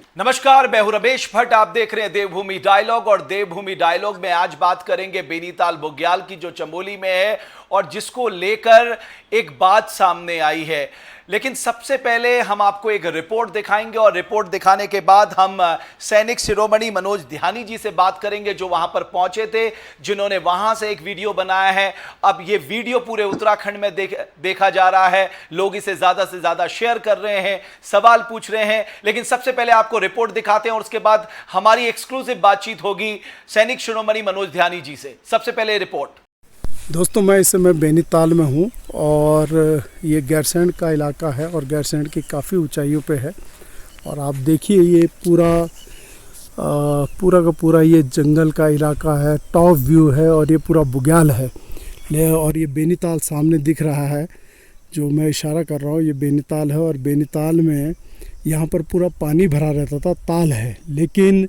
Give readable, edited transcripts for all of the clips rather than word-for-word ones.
नमस्कार, मैं हूं रमेश भट्ट। आप देख रहे हैं देवभूमि डायलॉग और देवभूमि डायलॉग में आज बात करेंगे बेनीताल बुग्याल की, जो चमोली में है और जिसको लेकर एक बात सामने आई है। लेकिन सबसे पहले हम आपको एक रिपोर्ट दिखाएंगे और रिपोर्ट दिखाने के बाद हम सैनिक शिरोमणि मनोज ध्यानी जी से बात करेंगे, जो वहां पर पहुंचे थे, जिन्होंने वहां से एक वीडियो बनाया है। अब ये वीडियो पूरे उत्तराखंड में देखा जा रहा है, लोग इसे ज्यादा से ज्यादा शेयर कर रहे हैं, सवाल पूछ रहे हैं। लेकिन सबसे पहले आपको रिपोर्ट दिखाते हैं और उसके बाद हमारी एक्सक्लूसिव बातचीत होगी सैनिक शिरोमणि मनोज ध्यानी जी से। सबसे पहले रिपोर्ट। दोस्तों, मैं इस समय बेनीताल में हूँ और ये गैरसैंण का इलाका है और गैरसैंण की काफ़ी ऊंचाइयों पे है। और आप देखिए, ये पूरा का पूरा ये जंगल का इलाका है, टॉप व्यू है और ये पूरा बुग्याल है। और ये बेनीताल सामने दिख रहा है, जो मैं इशारा कर रहा हूँ, ये बेनीताल है। और बेनीताल में यहाँ पर पूरा पानी भरा रहता था, ताल है, लेकिन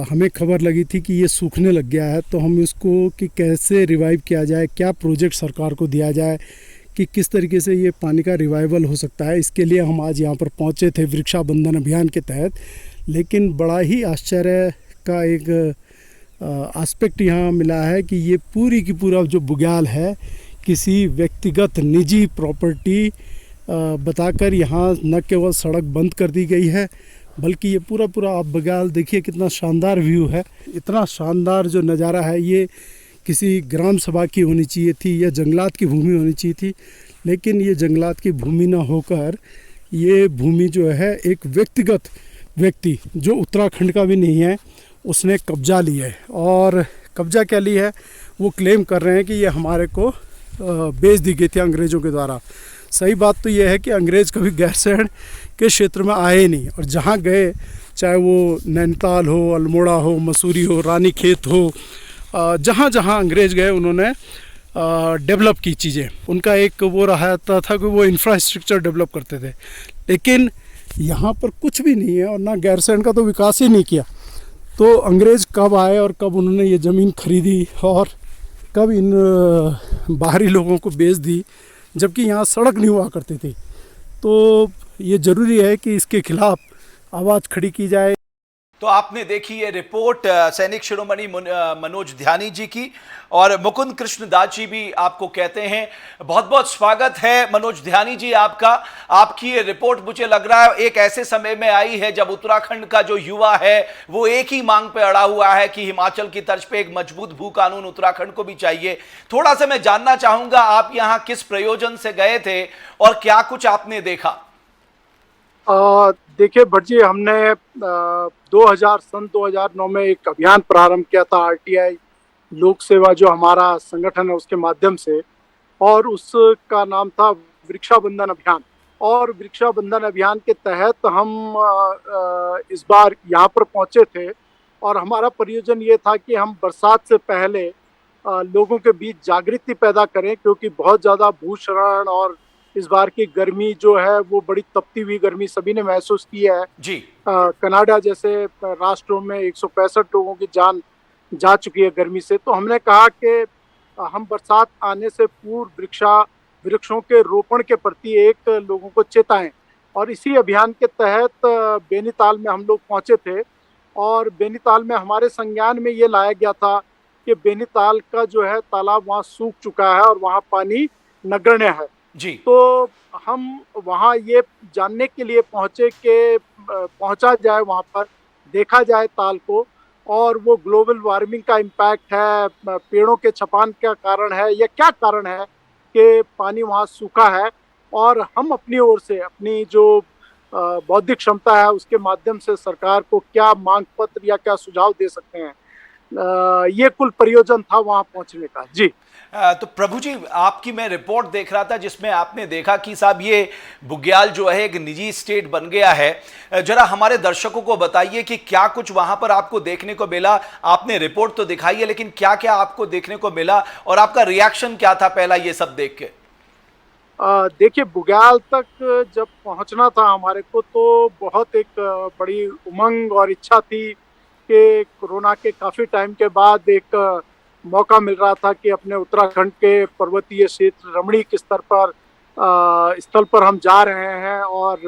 हमें खबर लगी थी कि ये सूखने लग गया है। तो हम इसको कि कैसे रिवाइव किया जाए, क्या प्रोजेक्ट सरकार को दिया जाए कि किस तरीके से ये पानी का रिवाइवल हो सकता है। इसके लिए हम आज यहाँ पर पहुँचे थे वृक्षाबंधन अभियान के तहत। लेकिन बड़ा ही आश्चर्य का एक एस्पेक्ट यहाँ मिला है कि ये पूरी की पूरा जो बुग्याल है, किसी व्यक्तिगत निजी प्रॉपर्टी बताकर यहाँ न केवल सड़क बंद कर दी गई है, बल्कि ये पूरा आप बुग्याल देखिए, कितना शानदार व्यू है। इतना शानदार जो नज़ारा है, ये किसी ग्राम सभा की होनी चाहिए थी या जंगलात की भूमि होनी चाहिए थी। लेकिन ये जंगलात की भूमि ना होकर ये भूमि जो है, एक व्यक्तिगत व्यक्ति जो उत्तराखंड का भी नहीं है, उसने कब्जा लिया है। और कब्जा क्या ली है, वो क्लेम कर रहे हैं कि ये हमारे को बेच दी गई थी अंग्रेज़ों के द्वारा। सही बात तो ये है कि अंग्रेज़ कभी गैरसैंण के क्षेत्र में आए ही नहीं, और जहाँ गए, चाहे वो नैनीताल हो, अल्मोड़ा हो, मसूरी हो, रानीखेत हो, जहाँ जहाँ अंग्रेज़ गए उन्होंने डेवलप की चीज़ें। उनका एक वो रहा था कि वो इंफ्रास्ट्रक्चर डेवलप करते थे। लेकिन यहाँ पर कुछ भी नहीं है और ना गैरसैंण का तो विकास ही नहीं किया। तो अंग्रेज़ कब आए और कब उन्होंने ये ज़मीन खरीदी और कब इन बाहरी लोगों को बेच दी, जबकि यहाँ सड़क नहीं हुआ करती थी। तो ये ज़रूरी है कि इसके खिलाफ आवाज़ खड़ी की जाए। तो आपने देखी ये रिपोर्ट सैनिक शिरोमणि मनोज ध्यानी जी की, और मुकुंद कृष्ण दास जी भी आपको कहते हैं। बहुत बहुत स्वागत है मनोज ध्यानी जी आपका। आपकी ये रिपोर्ट, मुझे लग रहा है, एक ऐसे समय में आई है जब उत्तराखंड का जो युवा है वो एक ही मांग पे अड़ा हुआ है कि हिमाचल की तर्ज पे एक मजबूत भू कानून उत्तराखंड को भी चाहिए। थोड़ा सा मैं जानना चाहूंगा, आप यहाँ किस प्रयोजन से गए थे और क्या कुछ आपने देखा? देखिए भट्ट जी, हमने 2009 में एक अभियान प्रारंभ किया था, आरटीआई लोक सेवा जो हमारा संगठन है उसके माध्यम से, और उसका नाम था वृक्षाबंधन अभियान। और वृक्षाबंधन अभियान के तहत हम इस बार यहाँ पर पहुँचे थे और हमारा प्रयोजन ये था कि हम बरसात से पहले लोगों के बीच जागृति पैदा करें, क्योंकि बहुत ज़्यादा भूस्खलन और इस बार की गर्मी जो है वो बड़ी तपती हुई गर्मी सभी ने महसूस की है जी। कनाडा जैसे राष्ट्रों में 165 लोगों की जान जा चुकी है गर्मी से। तो हमने कहा कि हम बरसात आने से पूर्व वृक्षों के रोपण के प्रति एक लोगों को चेताएं। और इसी अभियान के तहत बेनीताल में हम लोग पहुंचे थे और बेनीताल में हमारे संज्ञान में ये लाया गया था कि बेनीताल का जो है तालाब वहाँ सूख चुका है और वहाँ पानी नगण्य है जी। तो हम वहाँ ये जानने के लिए पहुँचे कि पहुँचा जाए वहाँ पर, देखा जाए ताल को, और वो ग्लोबल वार्मिंग का इम्पैक्ट है, पेड़ों के छपान का कारण है या क्या कारण है कि पानी वहाँ सूखा है, और हम अपनी ओर से अपनी जो बौद्धिक क्षमता है उसके माध्यम से सरकार को क्या मांग पत्र या क्या सुझाव दे सकते हैं। ये कुल प्रयोजन था वहाँ पहुँचने का। जी। तो प्रभु जी, आपकी मैं रिपोर्ट देख रहा था जिसमें आपने देखा कि साहब ये बुग्याल जो है एक निजी स्टेट बन गया है। जरा हमारे दर्शकों को बताइए कि क्या कुछ वहां पर आपको देखने को मिला। आपने रिपोर्ट तो दिखाई है, लेकिन क्या क्या आपको देखने को मिला और आपका रिएक्शन क्या था पहला ये सब देख के? देखिए, बुग्याल तक जब पहुंचना था हमारे को तो बहुत एक बड़ी उमंग और इच्छा थी कि कोरोना के काफ़ी टाइम के बाद एक मौका मिल रहा था कि अपने उत्तराखंड के पर्वतीय क्षेत्र रमणीक स्थल पर हम जा रहे हैं और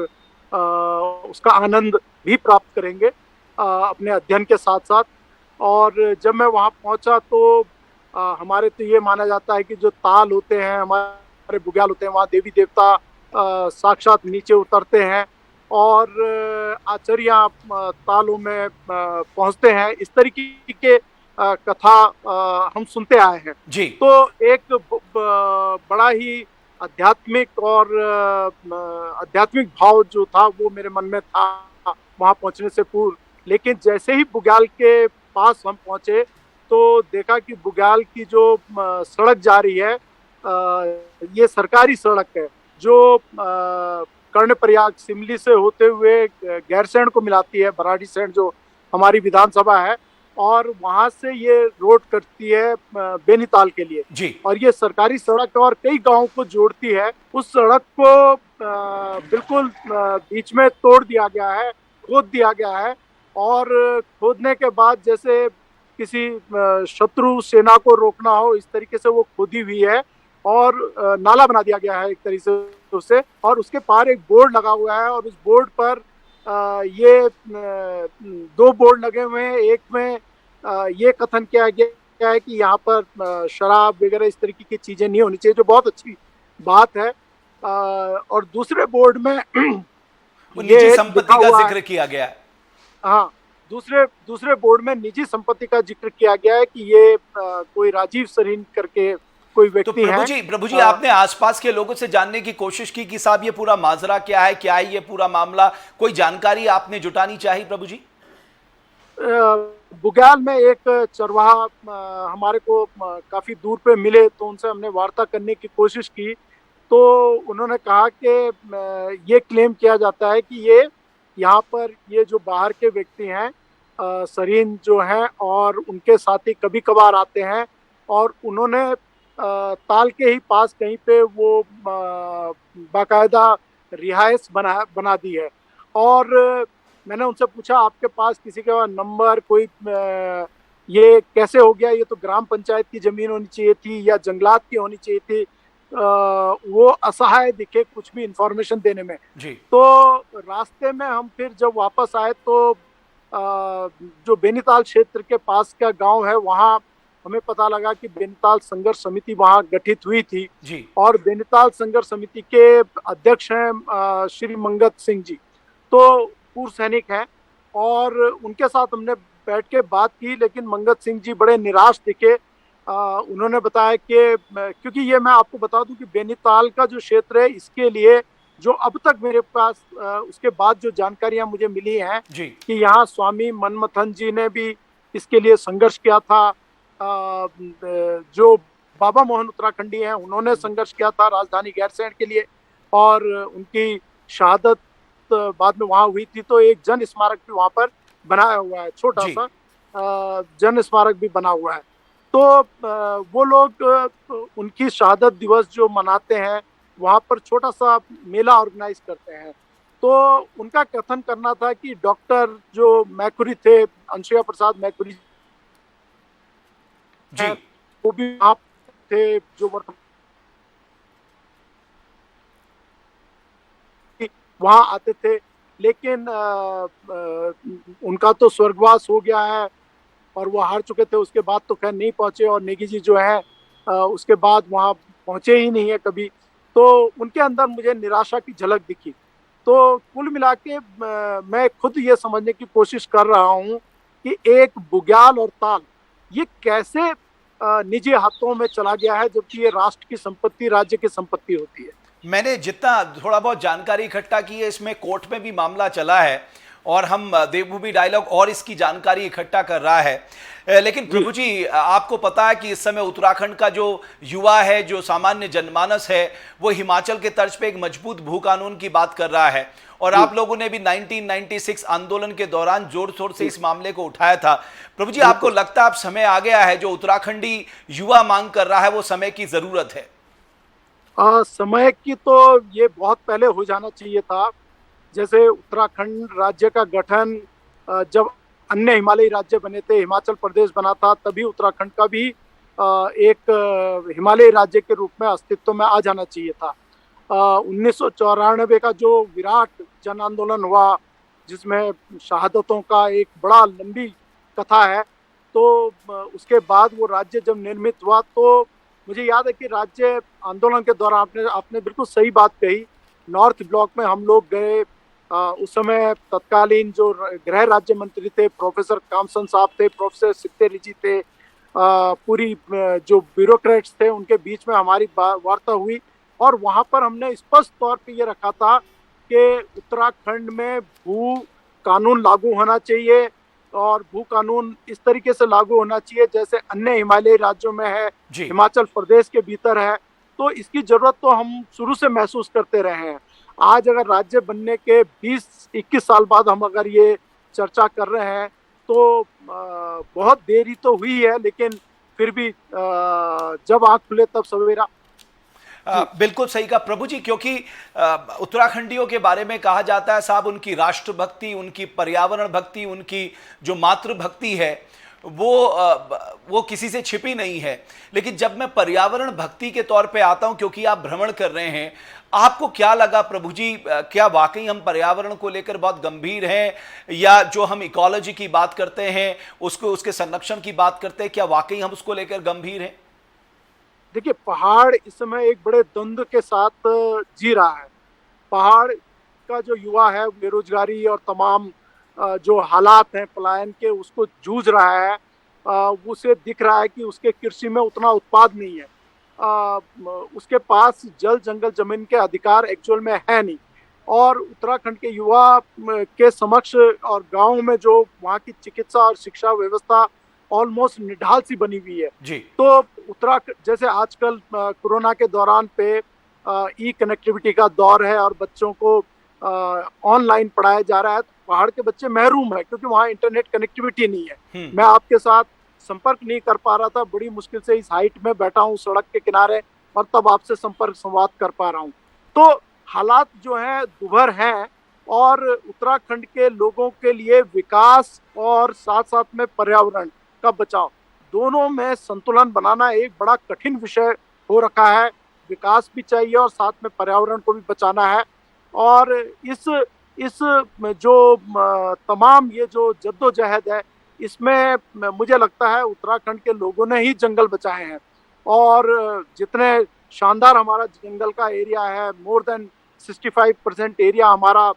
उसका आनंद भी प्राप्त करेंगे अपने अध्ययन के साथ साथ। और जब मैं वहाँ पहुँचा तो हमारे तो ये माना जाता है कि जो ताल होते हैं, हमारे बुग्याल होते हैं, वहाँ देवी देवता साक्षात नीचे उतरते हैं और आचरियाँ तालों में पहुँचते हैं। इस तरीके के कथा हम सुनते आए हैं। जी। तो एक बड़ा ही आध्यात्मिक और आध्यात्मिक भाव जो था वो मेरे मन में था वहां पहुंचने से पूर्व। लेकिन जैसे ही बुग्याल के पास हम पहुंचे तो देखा कि बुग्याल की जो सड़क जा रही है, ये सरकारी सड़क है जो कर्णप्रयाग सिमली से होते हुए गैरसैंण को मिलाती है, भराड़ीसैंण जो हमारी विधानसभा है, और वहां से ये रोड कटती है बेनीताल के लिए। जी। और ये सरकारी सड़क और कई गांवों को जोड़ती है। उस सड़क को बिल्कुल बीच में तोड़ दिया गया है, खोद दिया गया है, और खोदने के बाद जैसे किसी शत्रु सेना को रोकना हो इस तरीके से वो खोदी हुई है और नाला बना दिया गया है एक तरीके से उसे। और उसके पार एक बोर्ड लगा हुआ है और उस बोर्ड पर ये दो बोर्ड लगे हुए हैं। एक में ये कथन किया गया है कि यहाँ पर शराब वगैरह इस तरीके की चीजें नहीं होनी चाहिए, जो बहुत अच्छी बात है। और दूसरे बोर्ड में वो निजी संपत्ति का जिक्र किया गया है। हाँ, दूसरे बोर्ड में निजी संपत्ति का जिक्र किया गया है कि ये कोई राजीव सरीन करके कोई व्यक्ति है। प्रभु जी आपने आसपास के लोगों से जानने की कोशिश की कि साहब ये पूरा माजरा क्या है, क्या है ये पूरा मामला, कोई जानकारी आपने जुटानी चाहिए प्रभु जी? बुग्याल में एक चरवाहा हमारे को काफी दूर पे मिले तो उनसे हमने वार्ता करने की कोशिश की। तो उन्होंने कहा कि ये क्लेम किया जाता है कि ये यहाँ पर ये जो बाहर के व्यक्ति हैं सरीन जो हैं और उनके साथी कभी कभार आते हैं और उन्होंने ताल के ही पास कहीं पे वो बाकायदा रिहाइश बना दी है। और मैंने उनसे पूछा आपके पास किसी का नंबर कोई ये कैसे हो गया, ये तो ग्राम पंचायत की जमीन होनी चाहिए थी या जंगलात की होनी चाहिए थी। वो असहाय दिखे कुछ भी इंफॉर्मेशन देने में जी। तो रास्ते में हम फिर जब वापस आए तो जो बेनीताल क्षेत्र के पास का गांव है वहाँ हमें पता लगा कि बेनीताल संघर्ष समिति वहाँ गठित हुई थी जी। और बेनीताल संघर्ष समिति के अध्यक्ष हैं श्री मंगत सिंह जी, तो पूर्व सैनिक हैं। और उनके साथ हमने बैठ के बात की, लेकिन मंगत सिंह जी बड़े निराश दिखे। उन्होंने बताया कि क्योंकि ये मैं आपको बता दूं कि बेनीताल का जो क्षेत्र है इसके लिए जो अब तक मेरे पास उसके बाद जो जानकारियां मुझे मिली हैं कि यहाँ स्वामी मनमथन जी ने भी इसके लिए संघर्ष किया था। जो बाबा मोहन उत्तराखंडी हैं उन्होंने संघर्ष किया था राजधानी गैरसैंण के लिए और उनकी शहादत बाद में वहाँ हुई थी। तो एक जन स्मारक भी वहाँ पर बनाया हुआ है, छोटा सा जन स्मारक भी बना हुआ है। तो वो लोग उनकी शहादत दिवस जो मनाते हैं वहाँ पर छोटा सा मेला ऑर्गेनाइज करते हैं। तो उनका कथन करना था कि डॉक्टर जो मैकुरी थे, अंशुया प्रसाद मैकुरी जी, वो भी वहाँ थे जो वहाँ आते थे, लेकिन उनका तो स्वर्गवास हो गया है और वो हार चुके थे। उसके बाद तो खैर नहीं पहुंचे और नेगी जी जो है उसके बाद वहाँ पहुंचे ही नहीं है कभी। तो उनके अंदर मुझे निराशा की झलक दिखी। तो कुल मिला के मैं खुद ये समझने की कोशिश कर रहा हूँ कि एक बुग्याल और ताल ये कैसे निजी हाथों में चला गया है, जबकि ये राष्ट्र की संपत्ति, राज्य की संपत्ति होती है। मैंने जितना थोड़ा बहुत जानकारी इकट्ठा की है, इसमें कोर्ट में भी मामला चला है और हम देवभूमि डायलॉग और इसकी जानकारी इकट्ठा कर रहा है। लेकिन प्रभु जी आपको पता है कि इस समय उत्तराखंड का जो युवा है, जो सामान्य जनमानस है, वो हिमाचल के तर्ज पे एक मजबूत भू कानून की बात कर रहा है और आप लोगों ने भी 1996 आंदोलन के दौरान जोर शोर से इस मामले को उठाया था। प्रभु जी आपको लगता है अब समय आ गया है, जो उत्तराखंडी युवा मांग कर रहा है वो समय की जरूरत है? समय की तो ये बहुत पहले हो जाना चाहिए था। जैसे उत्तराखंड राज्य का गठन जब अन्य हिमालयी राज्य बने थे, हिमाचल प्रदेश बना था, तभी उत्तराखंड का भी एक हिमालयी राज्य के रूप में अस्तित्व में आ जाना चाहिए था। 1994 का जो विराट जन आंदोलन हुआ, जिसमें शहादतों का एक बड़ा लंबी कथा है। तो उसके बाद वो राज्य जब निर्मित हुआ तो मुझे याद है कि राज्य आंदोलन के दौरान आपने आपने बिल्कुल सही बात कही। नॉर्थ ब्लॉक में हम लोग गए। उस समय तत्कालीन जो गृह राज्य मंत्री थे प्रोफेसर कामसन साहब थे, प्रोफेसर सित्ते रिजी थे, पूरी जो ब्यूरोक्रेट्स थे उनके बीच में हमारी वार्ता हुई और वहां पर हमने स्पष्ट तौर पे ये रखा था कि उत्तराखंड में भू कानून लागू होना चाहिए और भू कानून इस तरीके से लागू होना चाहिए जैसे अन्य हिमालयी राज्यों में है, जी। हिमाचल प्रदेश के भीतर है। तो इसकी जरूरत तो हम शुरू से महसूस करते रहे हैं। आज अगर राज्य बनने के 20-21 साल बाद हम अगर ये चर्चा कर रहे हैं तो बहुत देरी तो हुई है, लेकिन फिर भी जब आंख खुले तब सवेरा। बिल्कुल सही कहा प्रभु जी, क्योंकि उत्तराखंडियों के बारे में कहा जाता है साहब, उनकी राष्ट्रभक्ति, उनकी पर्यावरण भक्ति, उनकी जो मातृभक्ति है वो किसी से छिपी नहीं है। लेकिन जब मैं पर्यावरण भक्ति के तौर पे आता हूं, क्योंकि आप भ्रमण कर रहे हैं, आपको क्या लगा प्रभु जी, क्या वाकई हम पर्यावरण को लेकर बहुत गंभीर हैं, या जो हम इकोलॉजी की बात करते हैं उसके संरक्षण की बात करते हैं, क्या वाकई हम उसको लेकर गंभीर हैं? देखिए, पहाड़ इस समय एक बड़े द्वंद्व के साथ जी रहा है। पहाड़ का जो युवा है बेरोजगारी और तमाम जो हालात हैं पलायन के उसको जूझ रहा है। उसे दिख रहा है कि उसके कृषि में उतना उत्पाद नहीं है। उसके पास जल जंगल जमीन के अधिकार एक्चुअल में है नहीं। और उत्तराखंड के युवा के समक्ष और गांव में जो वहाँ की चिकित्सा और शिक्षा व्यवस्था ऑलमोस्ट निढाल सी बनी हुई है। जी। तो उत्तराखंड जैसे आजकल कोरोना के दौरान पे ई कनेक्टिविटी का दौर है और बच्चों को ऑनलाइन पढ़ाया जा रहा है, तो पहाड़ के बच्चे महरूम है क्योंकि वहाँ इंटरनेट कनेक्टिविटी नहीं है। मैं आपके साथ संपर्क नहीं कर पा रहा था, बड़ी मुश्किल से इस हाइट में बैठा हूँ सड़क के किनारे और तब आपसे संवाद कर पा रहा हूँ। तो हालात जो है दुभर हैं और उत्तराखंड के लोगों के लिए विकास और साथ साथ में पर्यावरण का बचाव दोनों में संतुलन बनाना एक बड़ा कठिन विषय हो रखा है। विकास भी चाहिए और साथ में पर्यावरण को भी बचाना है। और इस जो तमाम ये जो जद्दोजहद है, इसमें मुझे लगता है उत्तराखंड के लोगों ने ही जंगल बचाए हैं। और जितने शानदार हमारा जंगल का एरिया है, मोर देन 65% एरिया हमारा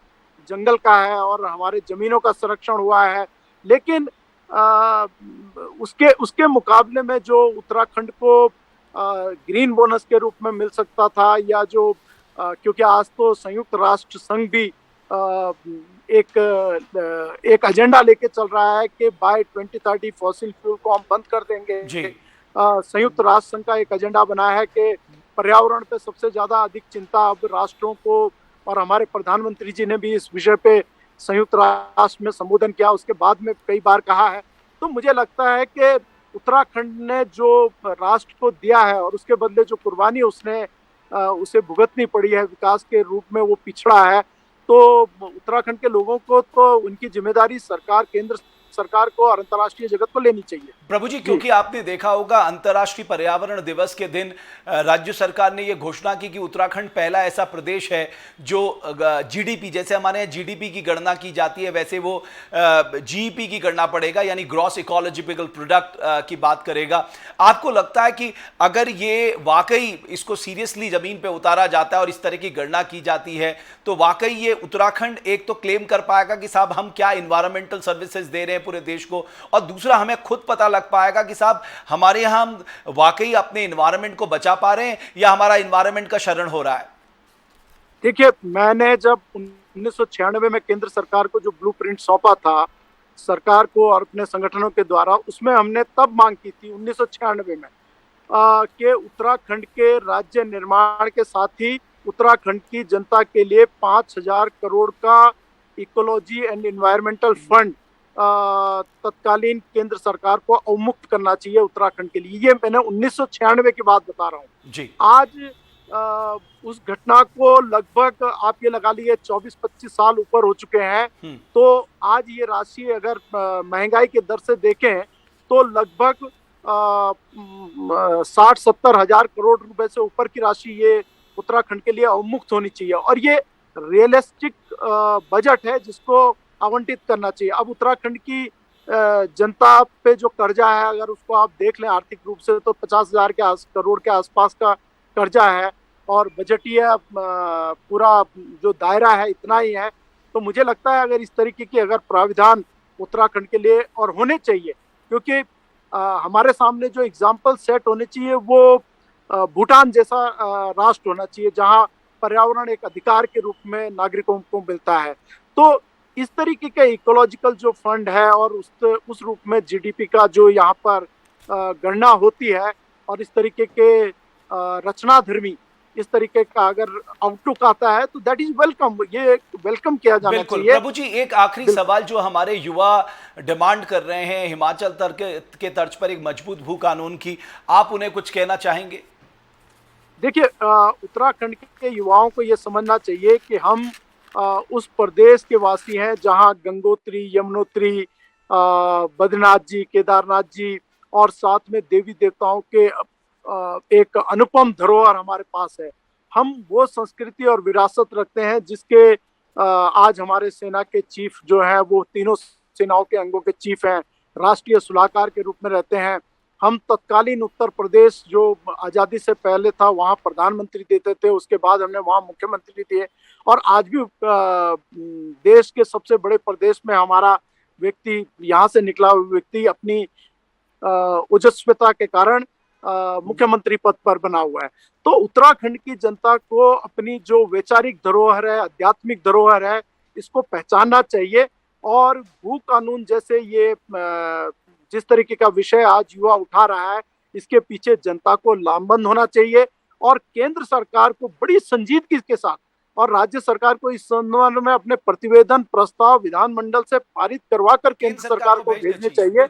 जंगल का है और हमारे जमीनों का संरक्षण हुआ है। लेकिन उसके मुकाबले में जो उत्तराखंड को ग्रीन बोनस के रूप में मिल सकता था, या जो क्योंकि आज तो संयुक्त राष्ट्र संघ भी एक एजेंडा लेके चल रहा है कि बाय 2030 फॉसिल फ्यूल को हम बंद कर देंगे। संयुक्त राष्ट्र संघ का एक एजेंडा बना है कि पर्यावरण पे सबसे ज्यादा अधिक चिंता अब राष्ट्रों को, और हमारे प्रधानमंत्री जी ने भी इस विषय पे संयुक्त राष्ट्र में संबोधन किया, उसके बाद में कई बार कहा है। तो मुझे लगता है कि उत्तराखंड ने जो राष्ट्र को दिया है और उसके बदले जो कुर्बानी उसने उसे भुगतनी पड़ी है विकास के रूप में, वो पिछड़ा है। तो उत्तराखंड के लोगों को तो उनकी जिम्मेदारी सरकार, केंद्र सरकार को और अंतर्राष्ट्रीय जगत को लेनी चाहिए। प्रभु जी, क्योंकि आपने देखा होगा अंतर्राष्ट्रीय पर्यावरण दिवस के दिन राज्य सरकार ने यह घोषणा की कि उत्तराखंड पहला ऐसा प्रदेश है जो जीडीपी, जैसे हमारे यहाँ जीडीपी की गणना की जाती है वैसे वो जीईपी की गणना पड़ेगा, यानी ग्रॉस इकोलॉजिकल प्रोडक्ट की बात करेगा। आपको लगता है कि अगर ये वाकई इसको सीरियसली जमीन पे उतारा जाता है और इस तरह की गणना की जाती है तो वाकई ये उत्तराखंड एक तो क्लेम कर पाएगा कि साहब हम क्या इन्वायरमेंटल सर्विसेज दे रहे हैं पूरे देश को, और दूसरा हमें खुद पता लग पाएगा कि साहब हमारे यहां हम वाकई अपने इन्वायरमेंट को बचा पा रहे हैं या हमारा इन्वायरमेंट का शरण हो रहा है? देखिए, मैंने जब 1996 में केंद्र सरकार को जो ब्लूप्रिंट सौंपा था सरकार को और अपने संगठनों के द्वारा, उसमें हमने तब मांग की थी 1996 में कि उत्तराखंड के राज्य निर्माण के साथ ही उत्तराखंड की जनता के लिए 5,000 करोड़ का इकोलॉजी एंड एनवायरमेंटल फंड तत्कालीन केंद्र सरकार को अवमुक्त करना चाहिए उत्तराखंड के लिए। ये मैंने 1996 की बात बता रहा हूँ जी। आज उस घटना को लगभग आप ये लगा लिए 24-25 साल ऊपर हो चुके हैं। तो आज ये राशि अगर महंगाई के दर से देखें तो लगभग 60-70 हजार करोड़ रुपए से ऊपर की राशि ये उत्तराखंड के लिए अवमुक्त होनी चाहिए। और ये रियलिस्टिक बजट है जिसको आवंटित करना चाहिए। अब उत्तराखंड की जनता पे जो कर्जा है, अगर उसको आप देख लें आर्थिक रूप से, तो 50,000 करोड़ के आसपास का कर्जा है, और बजटीय पूरा जो दायरा है इतना ही है। तो मुझे लगता है अगर इस तरीके की अगर प्राविधान उत्तराखंड के लिए और होने चाहिए, क्योंकि हमारे सामने जो एग्जाम्पल सेट होने चाहिए वो भूटान जैसा राष्ट्र होना चाहिए, जहां पर्यावरण एक अधिकार के रूप में नागरिकों को मिलता है। तो इस तरीके के इकोलॉजिकल जो फंड है और उस रूप में जीडीपी का जो यहाँ पर गणना होती है, और इस तरीके के रचनाधर्मी इस तरीके का अगर आउटलुक आता है, तो दैट इज वेलकम, ये वेलकम किया जाना बिल्कुल चाहिए। प्रभु जी, एक आखिरी सवाल जो हमारे युवा डिमांड कर रहे हैं हिमाचल के तर्ज पर एक मजबूत भू कानून की, आप उन्हें कुछ कहना चाहेंगे? देखिए, उत्तराखंड के युवाओं को ये समझना चाहिए कि हम उस प्रदेश के वासी हैं जहां गंगोत्री, यमुनोत्री, बद्रीनाथ जी, केदारनाथ जी और साथ में देवी देवताओं के एक अनुपम धरोहर हमारे पास है। हम वो संस्कृति और विरासत रखते हैं जिसके आज हमारे सेना के चीफ जो है वो तीनों सेनाओं के अंगों के चीफ हैं, राष्ट्रीय सलाहकार के रूप में रहते हैं। हम तत्कालीन उत्तर प्रदेश जो आज़ादी से पहले था वहाँ प्रधानमंत्री देते थे, उसके बाद हमने वहाँ मुख्यमंत्री दिए, और आज भी देश के सबसे बड़े प्रदेश में हमारा व्यक्ति, यहाँ से निकला हुआ व्यक्ति अपनी ओजस्विता के कारण मुख्यमंत्री पद पर बना हुआ है। तो उत्तराखंड की जनता को अपनी जो वैचारिक धरोहर है, आध्यात्मिक धरोहर है, इसको पहचानना चाहिए। और भू कानून जैसे ये जिस तरीके का विषय आज युवा उठा रहा है, इसके पीछे जनता को लामबंद होना चाहिए, और केंद्र सरकार को बड़ी संजीदगी के साथ और राज्य सरकार को इस संबंध में अपने प्रतिवेदन प्रस्ताव विधानमंडल से पारित करवा कर केंद्र सरकार को भेजने चाहिए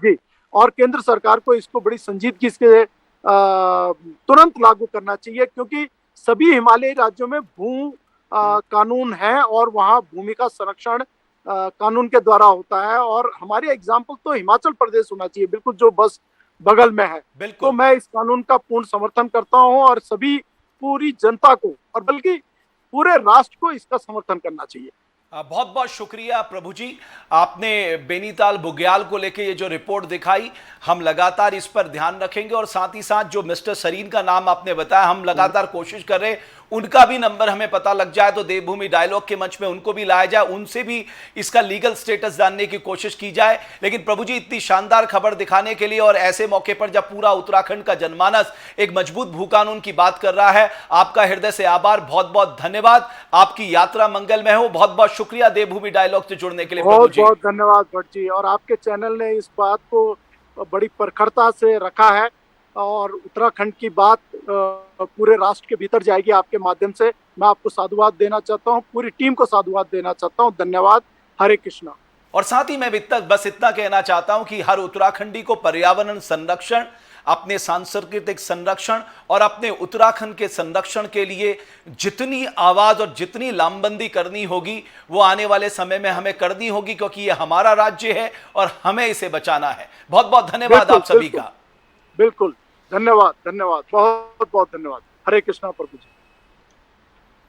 जी। और केंद्र सरकार को इसको बड़ी संजीदगी से तुरंत लागू करना चाहिए, क्योंकि सभी हिमालयी राज्यों में भू कानून है और वहाँ भूमि का संरक्षण कानून के द्वारा होता है। और हमारे एग्जाम्पल तो हिमाचल प्रदेश होना चाहिए, बिल्कुल जो बस बगल में है। तो मैं इस कानून का पूर्ण समर्थन करता हूं, और सभी पूरी जनता को और बल्कि पूरे राष्ट्र को इसका समर्थन करना चाहिए। बहुत बहुत शुक्रिया प्रभु जी, आपने बेनीताल बुग्याल को लेके ये जो रिपोर्ट दिखाई, हम लगातार इस पर ध्यान रखेंगे। और साथ ही साथ जो मिस्टर सरीन का नाम आपने बताया, हम लगातार कोशिश कर रहे हैं उनका भी नंबर हमें पता लग जाए तो देवभूमि डायलॉग के मंच में उनको भी लाया जाए, उनसे भी इसका लीगल स्टेटस जानने की कोशिश की जाए। लेकिन प्रभु जी, इतनी शानदार खबर दिखाने के लिए और ऐसे मौके पर जब पूरा उत्तराखंड का जनमानस एक मजबूत भू कानून की बात कर रहा है, आपका हृदय से आभार, बहुत बहुत धन्यवाद। आपकी यात्रा मंगलमय हो। बहुत बहुत शुक्रिया देवभूमि डायलॉग से जुड़ने के लिए प्रभु जी। बहुत बहुत धन्यवाद भट्ट जी, और आपके चैनल ने इस बात को बड़ी प्रखरता से रखा है, और उत्तराखंड की बात पूरे राष्ट्र के भीतर जाएगी आपके माध्यम से। मैं आपको साधुवाद देना चाहता हूँ, पूरी टीम को साधुवाद देना चाहता हूँ। धन्यवाद। हरे कृष्णा। और साथ ही मैं बस इतना कहना चाहता हूं कि हर उत्तराखंडी को पर्यावरण संरक्षण, अपने सांस्कृतिक संरक्षण और अपने उत्तराखंड के संरक्षण के लिए जितनी आवाज और जितनी लामबंदी करनी होगी वो आने वाले समय में हमें करनी होगी, क्योंकि ये हमारा राज्य है और हमें इसे बचाना है। बहुत बहुत धन्यवाद आप सभी का। बिल्कुल, धन्यवाद, धन्यवाद, बहुत बहुत धन्यवाद। हरे कृष्णा प्रभु जी।